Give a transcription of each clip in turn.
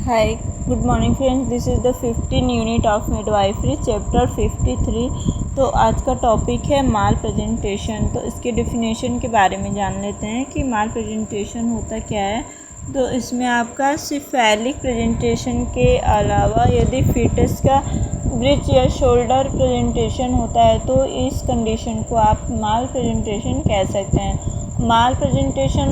Hi, good morning friends. This is the 15 unit of midwifery chapter 53. तो आज का topic है माल प्रेजेंटेशन। तो इसके डेफिनेशन के बारे में जान लेते हैं कि माल प्रेजेंटेशन होता क्या है। तो इसमें आपका सिफेलिक प्रेजेंटेशन के अलावा यदि फीटस का ब्रिच या शोल्डर प्रेजेंटेशन होता है तो इस कंडीशन को आप माल प्रेजेंटेशन कह सकते हैं। माल प्रेजेंटेशन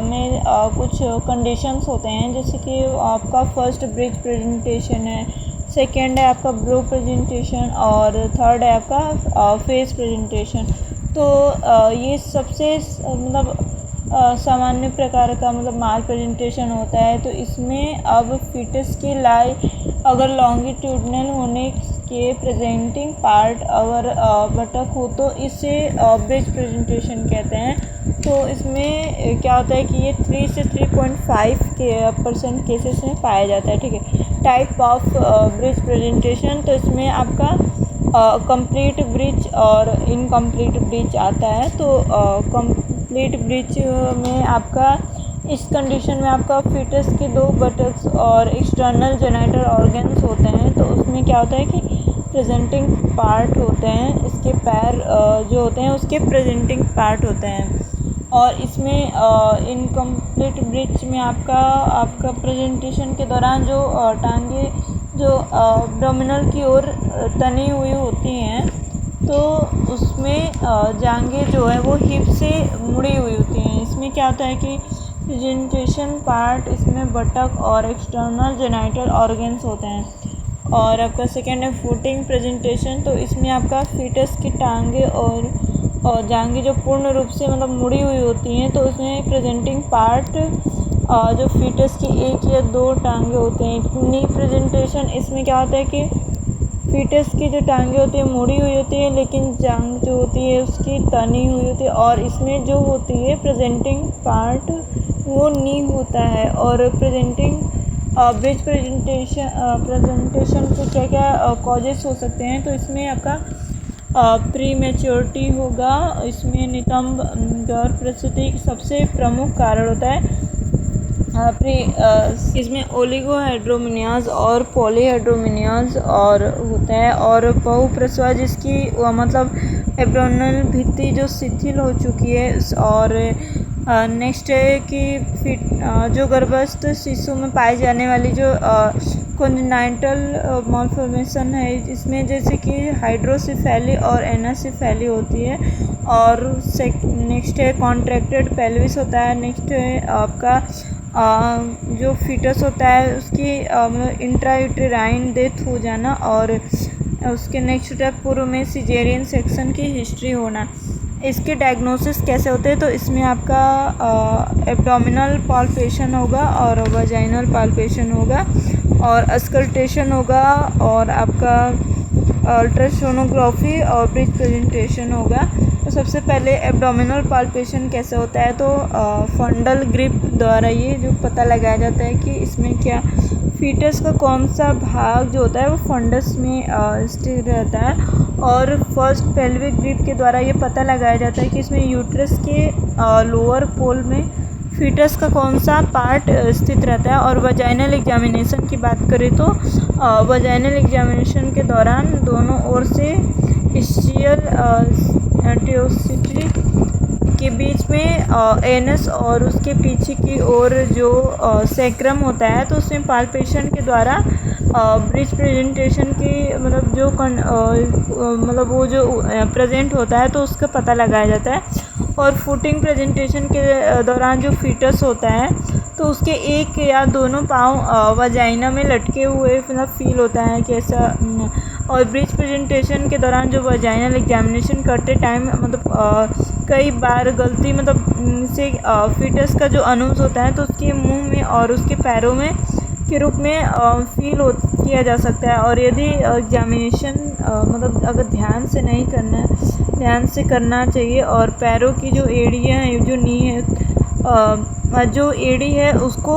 में कुछ कंडीशंस होते हैं, जैसे कि आपका फर्स्ट ब्रिज प्रेजेंटेशन है, सेकंड है आपका ब्रो प्रेजेंटेशन और थर्ड है आपका फेस प्रेजेंटेशन। तो ये सबसे सामान्य प्रकार का माल प्रेजेंटेशन होता है। तो इसमें अब फीटस की लाई अगर लॉन्गिट्यूडनल होने के प्रेजेंटिंग पार्ट अगर बटक हो तो इसे ब्रिज प्रेजेंटेशन कहते हैं। तो इसमें क्या होता है कि ये 3 से 3.5% केसेस में पाया जाता है। ठीक है। टाइप ऑफ ब्रिज प्रेजेंटेशन, तो इसमें आपका कंप्लीट ब्रिज और इनकम्प्लीट ब्रिज आता है। तो कंप्लीट ब्रिज में आपका इस कंडीशन में आपका फीटस के 2 बटक्स और एक्सटर्नल जेनिटल ऑर्गन्स होते हैं। तो उसमें क्या होता है कि प्रेजेंटिंग पार्ट होते हैं, इसके पैर जो होते हैं उसके प्रेजेंटिंग पार्ट होते हैं। और इसमें इनकम्प्लीट ब्रिज में आपका प्रेजेंटेशन के दौरान जो टांगे जो एब्डोमिनल की ओर तनी हुई होती हैं, तो उसमें जांघें जो है वो हिप से मुड़ी हुई होती हैं। इसमें क्या होता है कि प्रेजेंटेशन पार्ट इसमें बटक और एक्सटर्नल जेनिटल ऑर्गन्स होते हैं। और आपका सेकेंड है फुटिंग प्रेजेंटेशन। तो इसमें आपका फीटस की टांगे और जांघें जो पूर्ण रूप से मुड़ी हुई होती हैं। तो उसमें प्रेजेंटिंग पार्ट जो फीटस की 1 या 2 टांगे होते हैं। नी प्रेजेंटेशन, इसमें क्या होता है कि फीटस की जो टांगे होती है मुड़ी हुई होती है, लेकिन जांघ जो होती है उसकी तनी हुई होती है। और इसमें जो होती है प्रेजेंटिंग पार्ट वो नी होता है। और प्रेजेंटिंग ब्रिज प्रेजेंटेशन के क्या क्या कॉजेस हो सकते हैं। तो इसमें आपका प्री मैच्योरिटी होगा, इसमें नितंब गर्भ प्रसूति सबसे प्रमुख कारण होता है। इसमें ओलिगोहाइड्रोमिनियाज और पॉलीहाइड्रोमिनियाज और होता है। और बहुप्रसवा जिसकी एब्डोमिनल भित्ति जो शिथिल हो चुकी है। और नेक्स्ट है कि जो गर्भस्थ शिशु में पाई जाने वाली जो कॉन्जेनाइटल मालफॉर्मेशन है, इसमें जैसे कि हाइड्रोसिफेली और एनासिफेली होती है। और नेक्स्ट है कॉन्ट्रैक्टेड पेल्विस होता है। नेक्स्ट है आपका जो फीटस होता है उसकी इंट्रायूटेराइन डेथ हो जाना। और उसके नेक्स्ट स्टेप पूर्व में सिजेरियन सेक्शन की हिस्ट्री होना। इसके डायग्नोसिस कैसे होते हैं। तो इसमें आपका एब्डोमिनल पाल्पेशन होगा और वजाइनल पाल्पेशन होगा और अस्कल्टेशन होगा और आपका अल्ट्रासोनोग्राफी और ब्रिज प्रेजेंटेशन होगा। तो सबसे पहले एब्डोमिनल पाल्पेशन कैसे होता है। तो फंडल ग्रिप द्वारा ये जो पता लगाया जाता है कि इसमें क्या फीटस का कौन सा भाग जो होता है वो फंडस में स्थित रहता है। और फर्स्ट पेल्विक ग्रिप के द्वारा ये पता लगाया जाता है कि इसमें यूट्रस के लोअर पोल में फीटस का कौन सा पार्ट स्थित रहता है। और वजाइनल एग्जामिनेशन की बात करें तो वजाइनल एग्जामिनेशन के दौरान दोनों ओर से इस्चियल ट्यूसिटी के बीच में एनस और उसके पीछे की ओर जो सैक्रम होता है, तो उसमें पाल्पेशन के द्वारा ब्रिज प्रेजेंटेशन की वो जो प्रेजेंट होता है तो उसका पता लगाया जाता है। और फुटिंग प्रेजेंटेशन के दौरान जो फीटस होता है तो उसके एक या दोनों पाँव वजाइना में लटके हुए फील होता है कि ऐसा। और ब्रिज प्रेजेंटेशन के दौरान जो वजाइनल एग्जामिनेशन करते टाइम कई बार गलती से फीटस का जो अनुज होता है तो उसके मुंह में और उसके पैरों में के रूप में किया जा सकता है। और यदि एग्जामिनेशन अगर ध्यान से नहीं करना है, ध्यान से करना चाहिए। और पैरों की जो एड़ियाँ हैं, जो नी है, जो एड़ी है उसको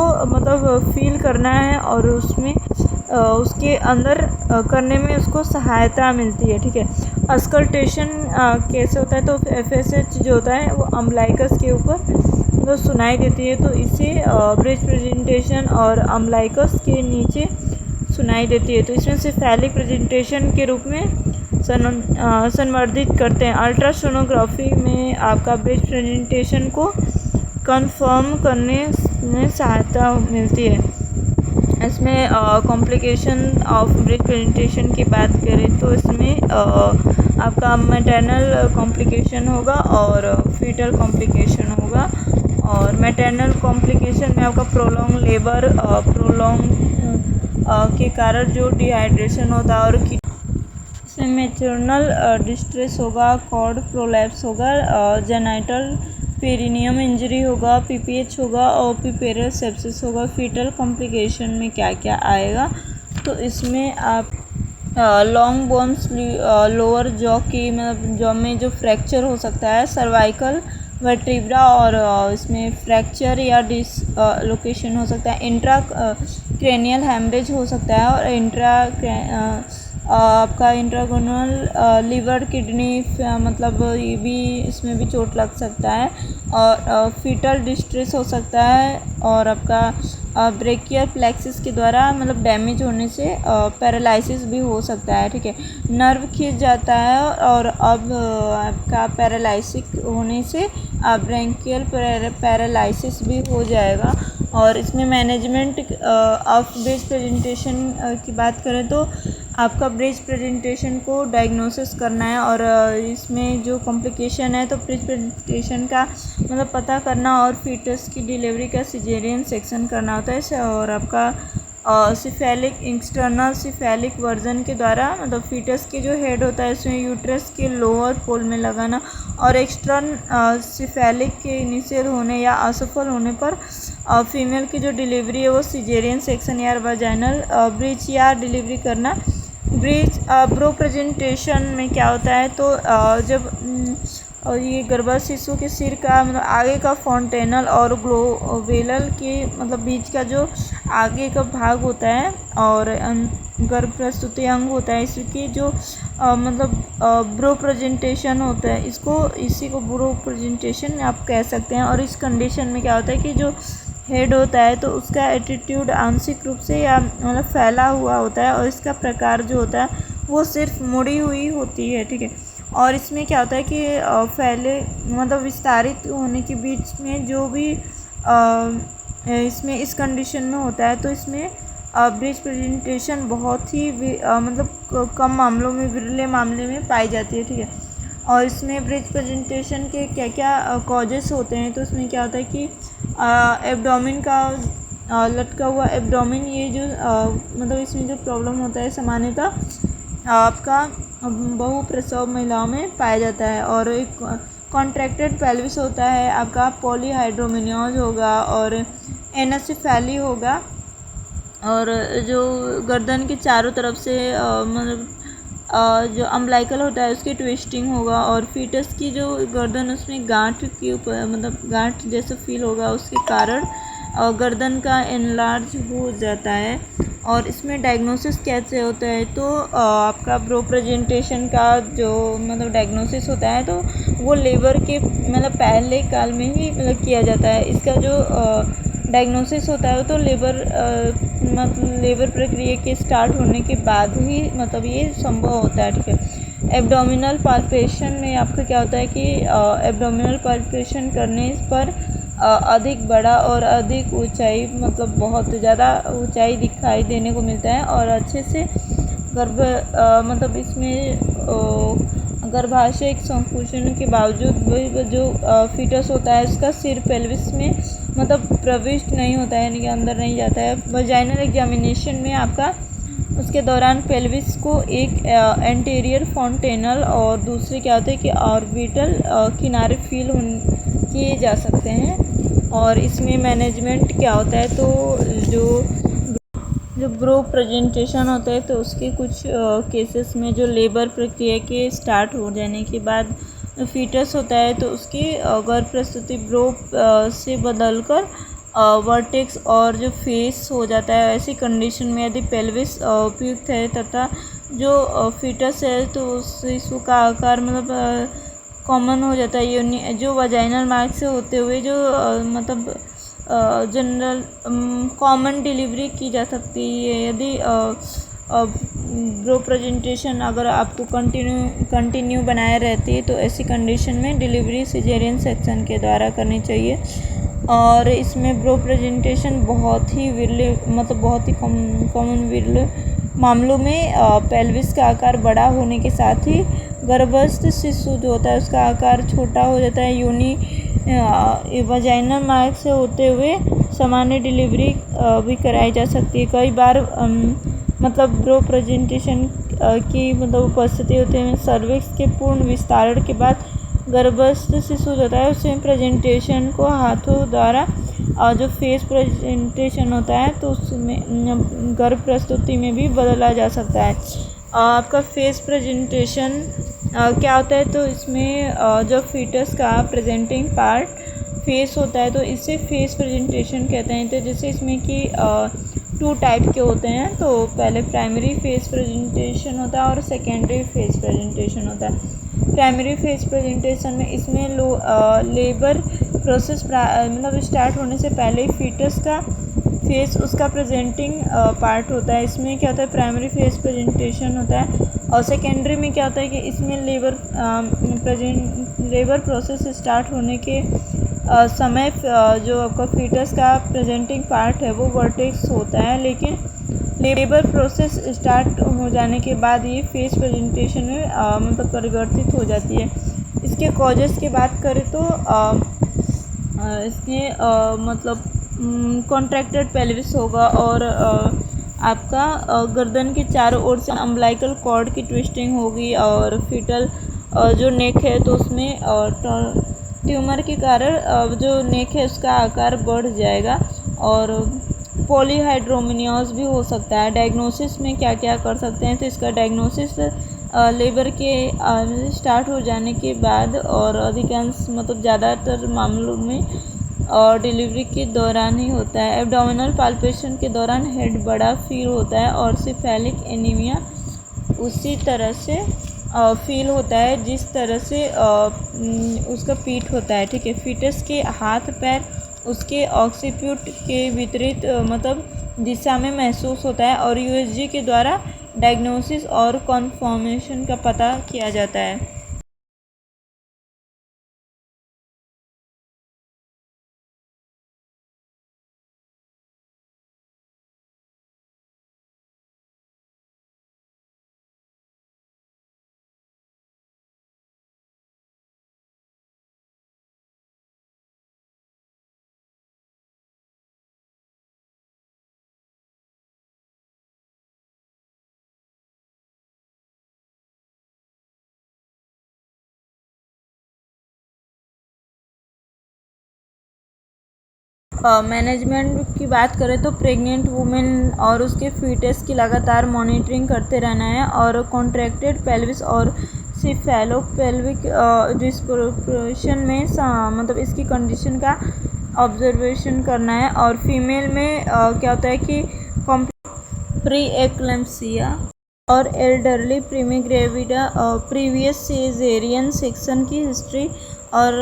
फील करना है और उसमें उसके अंदर करने में उसको सहायता मिलती है। ठीक है। अस्कल्टेशन कैसे होता है। तो FSH जो होता है वो अम्बलाइकस के ऊपर मतलब सुनाई देती है, तो इसे ब्रेस्ट प्रेजेंटेशन और अम्बलाइकस के नीचे सुनाई देती है, तो इसमें सिफेलिक प्रेजेंटेशन के रूप में संवर्धित करते हैं। अल्ट्रासोनोग्राफी में आपका ब्रेस्ट प्रेजेंटेशन को कंफर्म करने में सहायता मिलती है। इसमें कॉम्प्लिकेशन ऑफ ब्रेस्ट प्रेजेंटेशन की बात करें तो इसमें आपका मैटरनल कॉम्प्लिकेशन होगा और फीटल कॉम्प्लिकेशन होगा। और मैटरनल कॉम्प्लिकेशन में आपका प्रोलॉन्ग लेबर, के कारण जो डिहाइड्रेशन होता है, और इसमें मैटरनल डिस्ट्रेस होगा, कॉर्ड प्रोलैप्स होगा, जेनाइटल पेरिनियम इंजरी होगा, पीपीएच होगा और पिपेरल सेप्सिस होगा। फीटल कॉम्प्लिकेशन में क्या क्या आएगा, तो इसमें आप लॉन्ग बोन्स, लोअर जॉ की मतलब जॉ में जो फ्रैक्चर हो सकता है, सर्वाइकल वर्टिब्रा और इसमें फ्रैक्चर या डिसलोकेशन हो सकता है, इंट्रा क्रेनियल हैमरेज हो सकता है, और आपका इंट्रागोनल लिवर किडनी मतलब ये भी, इसमें भी चोट लग सकता है, और फीटल डिस्ट्रेस हो सकता है, और आपका ब्रेकियर प्लेक्सिस के द्वारा मतलब डैमेज होने से पैरालिसिस भी हो सकता है। ठीक है, नर्व खींच जाता है और अब आपका पैरालिसिक होने से ब्रेंकियल पैरालिसिस भी हो जाएगा। और इसमें मैनेजमेंट ऑफ ब्रेस्ट प्रेजेंटेशन की बात करें तो आपका ब्रेस्ट प्रेजेंटेशन को डायग्नोसिस करना है, और इसमें जो कॉम्प्लिकेशन है तो ब्रेस्ट प्रेजेंटेशन का मतलब पता करना, और फीटस की डिलीवरी का सिजेरियन सेक्शन करना होता है। और आपका सिफेलिक एक्सटर्नल सिफेलिक वर्जन के द्वारा मतलब फीटस के जो हेड होता है इसमें यूट्रस के लोअर पोल में लगाना, और एक्सटर्न सिफेलिक के निषेध होने या असफल होने पर फीमेल की जो डिलीवरी है वो सिजेरियन सेक्शन या वाजाइनल ब्रीच या डिलीवरी करना। ब्रीच ब्रो प्रेजेंटेशन में क्या होता है, तो जब और ये गर्भ शिशु के सिर का मतलब आगे का फॉन्टेनल और ग्लोवेलल के मतलब बीच का जो आगे का भाग होता है और गर्भ प्रस्तुति अंग होता है, इसकी जो मतलब ब्रो प्रेजेंटेशन होता है, इसी को ब्रो प्रेजेंटेशन आप कह सकते हैं। और इस कंडीशन में क्या होता है कि जो हेड होता है तो उसका एटीट्यूड आंशिक रूप से या मतलब फैला हुआ होता है, और इसका प्रकार जो होता है वो सिर्फ मुड़ी हुई होती है। ठीक है, और इसमें क्या होता है कि फैले मतलब विस्तारित होने के बीच में जो भी इसमें इस कंडीशन में होता है, तो इसमें ब्रेस्ट प्रेजेंटेशन बहुत ही मतलब कम मामलों में, विरले मामले में पाई जाती है। ठीक है, और इसमें ब्रेस्ट प्रेजेंटेशन के क्या क्या कॉजेस होते हैं, तो इसमें क्या होता है कि एब्डोमेन का लटका हुआ एब्डोमेन, ये जो मतलब इसमें जो प्रॉब्लम होता है सामान्यतः आपका बहु प्रसव महिलाओं में पाया जाता है। और एक कॉन्ट्रैक्टेड पेल्विस होता है, आपका पॉलीहाइड्रोमिनियोज होगा और एनसेफेली होगा, और जो गर्दन के चारों तरफ से मतलब जो अम्बलाइकल होता है उसकी ट्विस्टिंग होगा, और फीटस की जो गर्दन उसमें गांठ के ऊपर मतलब गांठ जैसा फील होगा, उसके कारण गर्दन का एनलार्ज हो जाता है। और इसमें डायग्नोसिस कैसे होता है, तो आपका ब्रो प्रेजेंटेशन का जो मतलब डायग्नोसिस होता है तो वो लेबर के मतलब पहले काल में ही मतलब किया जाता है। इसका जो डायग्नोसिस होता है तो मतलब लेबर प्रक्रिया के स्टार्ट होने के बाद ही मतलब ये संभव होता है। ठीक है, एब्डोमिनल पाल्पेशन में आपका क्या होता है कि एब्डोमिनल पाल्पेशन करने पर अधिक बड़ा और अधिक ऊंचाई मतलब बहुत ज़्यादा ऊंचाई दिखाई देने को मिलता है, और अच्छे से गर्भ मतलब इसमें गर्भाशय संकुचन के बावजूद जो फीटस होता है उसका सिर पेल्विस में मतलब प्रविष्ट नहीं होता है, यानी कि अंदर नहीं जाता है। वजाइनल एग्जामिनेशन में आपका उसके दौरान पेल्विस को एक एंटीरियर फॉन्टेनल और दूसरे क्या होते हैं कि ऑर्बिटल किनारे फील किए जा सकते हैं। और इसमें मैनेजमेंट क्या होता है, तो जो ब्रो प्रेजेंटेशन होता है तो उसके कुछ केसेस में जो लेबर प्रक्रिया के स्टार्ट हो जाने के बाद फीटस होता है तो उसकी गर्भ प्रस्तुति ब्रो से बदलकर वर्टेक्स और जो फेस हो जाता है। ऐसी कंडीशन में यदि पेल्विस उपयुक्त है तथा जो फीटस है तो उस शिशु का आकार मतलब कॉमन हो जाता है। जो वजाइनल मार्ग से होते हुए जो मतलब जनरल कॉमन डिलीवरी की जा सकती है। यदि ब्रो प्रेजेंटेशन अगर आपको कंटिन्यू बनाए रहती है तो ऐसी कंडीशन में डिलीवरी सिजेरियन सेक्शन के द्वारा करनी चाहिए। और इसमें ब्रो प्रेजेंटेशन बहुत ही विरले मतलब बहुत ही कॉमन विरले मामलों में पेल्विस का आकार बड़ा होने के साथ ही गर्भस्थ शिशु जो होता है उसका आकार छोटा हो जाता है। योनि वजाइनल मार्ग से होते हुए सामान्य डिलीवरी भी कराई जा सकती है। कई बार मतलब ब्रो प्रेजेंटेशन की मतलब उपस्थिति होती है। सर्विक्स के पूर्ण विस्तारण के बाद गर्भस्थ शिशु होता है उसमें प्रेजेंटेशन को हाथों द्वारा जो फेस प्रेजेंटेशन होता है तो उसमें गर्भ प्रस्तुति में भी बदला जा सकता है। आपका फेस प्रेजेंटेशन क्या होता है तो इसमें जो फीटस का प्रेजेंटिंग पार्ट फेस होता है तो इसे फेस प्रेजेंटेशन कहते हैं। तो जैसे इसमें कि 2 टाइप के होते हैं। तो पहले प्राइमरी फेस प्रेजेंटेशन होता है और सेकेंडरी फेस प्रेजेंटेशन होता है। प्राइमरी फेस प्रेजेंटेशन में इसमें लेबर प्रोसेस मतलब स्टार्ट होने से पहले ही फीटस का फेस उसका प्रेजेंटिंग पार्ट होता है। इसमें क्या होता है प्राइमरी फेस प्रेजेंटेशन होता है। और सेकेंडरी में क्या होता है कि इसमें लेबर प्रोसेस स्टार्ट होने के समय जो आपका फीटस का प्रेजेंटिंग पार्ट है वो वर्टेक्स होता है। लेकिन लेबर प्रोसेस स्टार्ट हो जाने के बाद ये फेस प्रेजेंटेशन में मतलब परिवर्तित हो जाती है। इसके कॉजेस की बात करें तो इसके मतलब कॉन्ट्रैक्टेड पेल्विस होगा और आपका गर्दन के चारों ओर से अम्बिलिकल कॉर्ड की ट्विस्टिंग होगी और फीटल जो नेक है तो उसमें ट्यूमर के कारण जो नेक है उसका आकार बढ़ जाएगा और पॉलीहाइड्रोमिनियोस भी हो सकता है। डायग्नोसिस में क्या क्या कर सकते हैं तो इसका डायग्नोसिस लेबर के स्टार्ट हो जाने के बाद और अधिकांश मतलब ज़्यादातर मामलों में और डिलीवरी के दौरान ही होता है। एब्डोमिनल पाल्पेशन के दौरान हेड बड़ा फील होता है और सिफेलिक एनीमिया उसी तरह से फील होता है जिस तरह से उसका पीठ होता है। ठीक है, फीटस के हाथ पैर उसके ऑक्सीप्यूट के विपरीत मतलब दिशा में महसूस होता है और यूएसजी के द्वारा डायग्नोसिस और कन्फर्मेशन का पता किया जाता है। मैनेजमेंट की बात करें तो प्रेग्नेंट वुमेन और उसके फीटस की लगातार मॉनिटरिंग करते रहना है और कॉन्ट्रैक्टेड पेल्विस और सिफेलोपेल्विक डिस्प्रोपोर्शन में मतलब इसकी कंडीशन का ऑब्जर्वेशन करना है। और फीमेल में क्या होता है कि प्री एक्लेम्सिया और एल्डरली प्रीमिग्रेविडा प्रीवियस सीजेरियन सेक्शन की हिस्ट्री और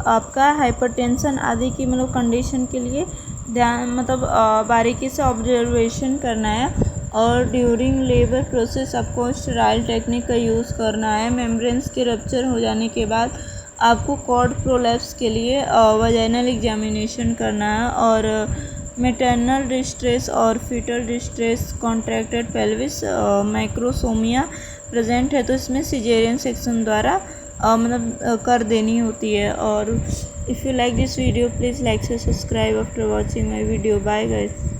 आपका हाइपरटेंशन आदि की मतलब कंडीशन के लिए ध्यान मतलब बारीकी से ऑब्जर्वेशन करना है। और ड्यूरिंग लेबर प्रोसेस आपको स्टेराइल टेक्निक का यूज़ करना है। मेम्ब्रेन्स के रप्चर हो जाने के बाद आपको कॉर्ड प्रोलैप्स के लिए वजाइनल एग्जामिनेशन करना है। और मैटरनल डिस्ट्रेस और foetal distress contracted pelvis macrosomia present है तो इसमें सिजेरियन सेक्शन द्वारा मतलब कर देनी होती है। और if you like this video please like से subscribe after watching my video. Bye guys.